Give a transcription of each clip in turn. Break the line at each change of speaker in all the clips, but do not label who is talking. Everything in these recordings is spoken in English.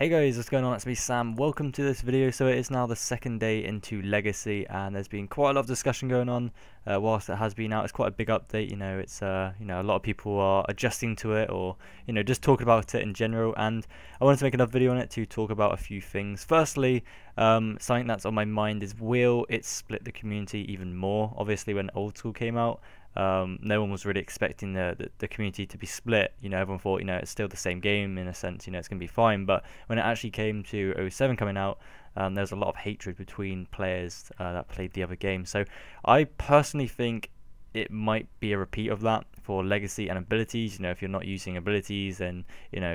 Hey guys, what's going on? It's me Sam. Welcome to this video. So it is now the second day into Legacy, and there's been quite a lot of discussion going on whilst it has been out. It's quite a big update. It's a lot of people are adjusting to it, or just talking about it in general. And I wanted to make another video on it to talk about a few things. Firstly, something that's on my mind is, will it split the community even more? Obviously, when Old School came out, no one was really expecting the community to be split. Everyone thought, it's still the same game in a sense, it's going to be fine. But when it actually came to 07 coming out, there was a lot of hatred between players that played the other game. So I personally think it might be a repeat of that for Legacy and abilities. If you're not using abilities, then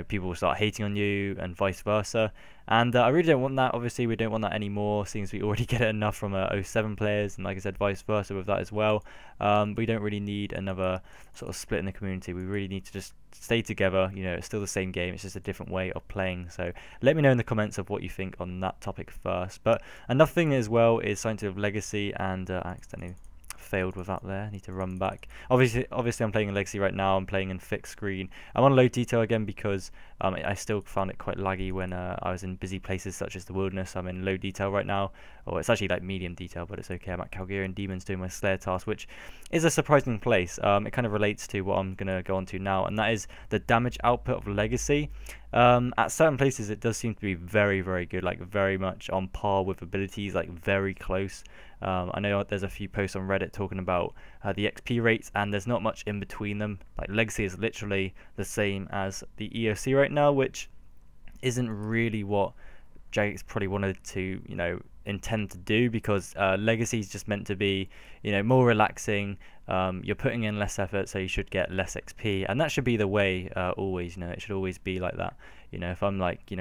people will start hating on you, and vice versa. And I really don't want that. Obviously, we don't want that anymore, since we already get it enough from 07 players, and like I said, vice versa with that as well. We don't really need another sort of split in the community. We really need to just stay together. It's still the same game, it's just a different way of playing. So let me know in the comments of what you think on that topic first. But another thing as well is something to do with Legacy, and I accidentally failed with that there. I need to run back. Obviously I'm playing in Legacy right now. I'm playing in fixed screen. I'm on low detail again because I still found it quite laggy when I was in busy places such as the wilderness. I'm in low detail right now, or it's actually like medium detail, but it's okay. I'm at Calgarian Demons doing my Slayer task, which is a surprising place. It kind of relates to what I'm going to go on to now, and that is the damage output of Legacy. At certain places it does seem to be very, very good, like very much on par with abilities, like very close. I know there's a few posts on Reddit talking about the XP rates, and there's not much in between them. Like Legacy is literally the same as the EOC right now, which isn't really what Jagex probably wanted to intend to do, because Legacy is just meant to be more relaxing. You're putting in less effort, so you should get less XP, and that should be the way always. It should always be like that. If I'm like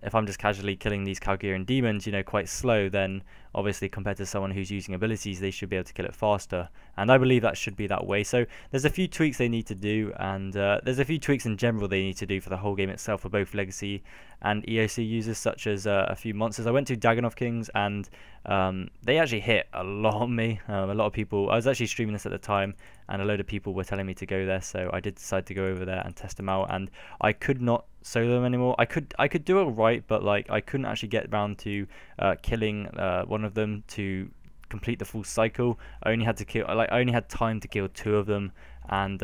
if I'm just casually killing these Calgarian Demons, quite slow, then obviously compared to someone who's using abilities, they should be able to kill it faster. And I believe that should be that way. So there's a few tweaks they need to do, and there's a few tweaks in general they need to do for the whole game itself for both Legacy and EOC users, such as a few monsters. I went to Dagon Kings, and they actually hit a lot on me. A lot of people, I was actually streaming this at the time, and a load of people were telling me to go there, so I did decide to go over there and test them out, and I could not solo them anymore. I could do it right, but like I couldn't actually get around to killing one of them to complete the full cycle. I only had time to kill two of them, and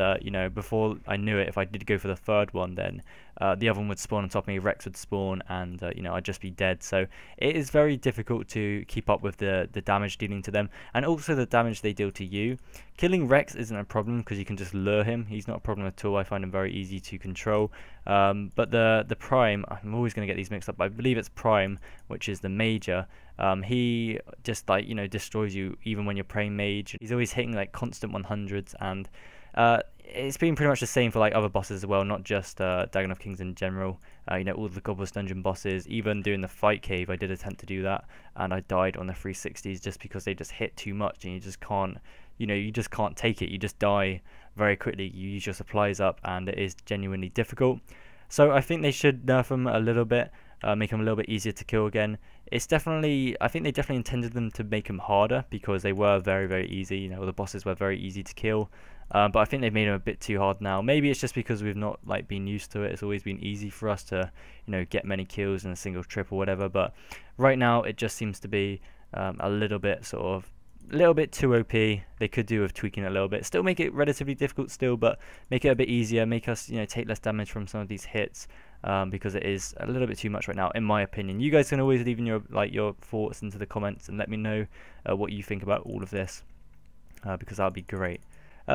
before I knew it, if I did go for the third one, then the other one would spawn on top of me, Rex would spawn, and I'd just be dead. So it is very difficult to keep up with the damage dealing to them, and also the damage they deal to you. Killing Rex isn't a problem because you can just lure him. He's not a problem at all. I find him very easy to control. But the Prime, I'm always going to get these mixed up, but I believe it's Prime, which is the Major. He just destroys you even when you're praying Mage. He's always hitting like constant 100s, and it's been pretty much the same for like other bosses as well, not just Dagon of Kings in general. All the Goblins Dungeon bosses, even doing the Fight Cave, I did attempt to do that, and I died on the 360s just because they just hit too much, and you just can't take it. You just die very quickly. You use your supplies up, and it is genuinely difficult. So I think they should nerf them a little bit, make them a little bit easier to kill again. I think they definitely intended them to make them harder, because they were very, very easy. The bosses were very easy to kill. But I think they've made them a bit too hard now. Maybe it's just because we've not been used to it. It's always been easy for us to get many kills in a single trip or whatever. But right now it just seems to be a little bit too OP. They could do with tweaking it a little bit. Still make it relatively difficult still, but make it a bit easier. Make us take less damage from some of these hits, because it is a little bit too much right now, in my opinion. You guys can always leave in your thoughts into the comments and let me know what you think about all of this, because that would be great.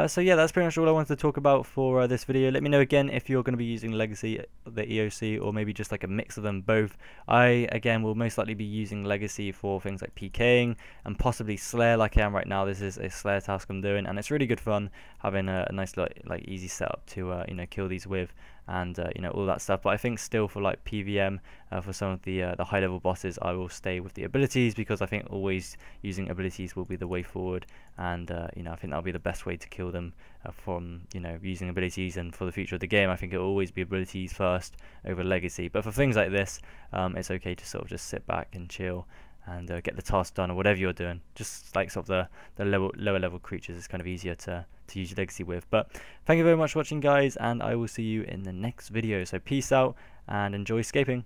So yeah, that's pretty much all I wanted to talk about for this video. Let me know again if you're going to be using Legacy, the EOC, or maybe just like a mix of them both. I, again, will most likely be using Legacy for things like PKing and possibly Slayer like I am right now. This is a Slayer task I'm doing, and it's really good fun having a nice like easy setup to kill these with, and all that stuff. But I think still for like PVM, for some of the high level bosses, I will stay with the abilities, because I think always using abilities will be the way forward, and I think that'll be the best way to kill them from using abilities. And for the future of the game, I think it will always be abilities first over Legacy. But for things like this, it's okay to sort of just sit back and chill and get the task done or whatever you're doing. Just like sort of the lower level creatures is kind of easier to use Legacy with. But thank you very much for watching, guys, and I will see you in the next video. So peace out and enjoy scaping.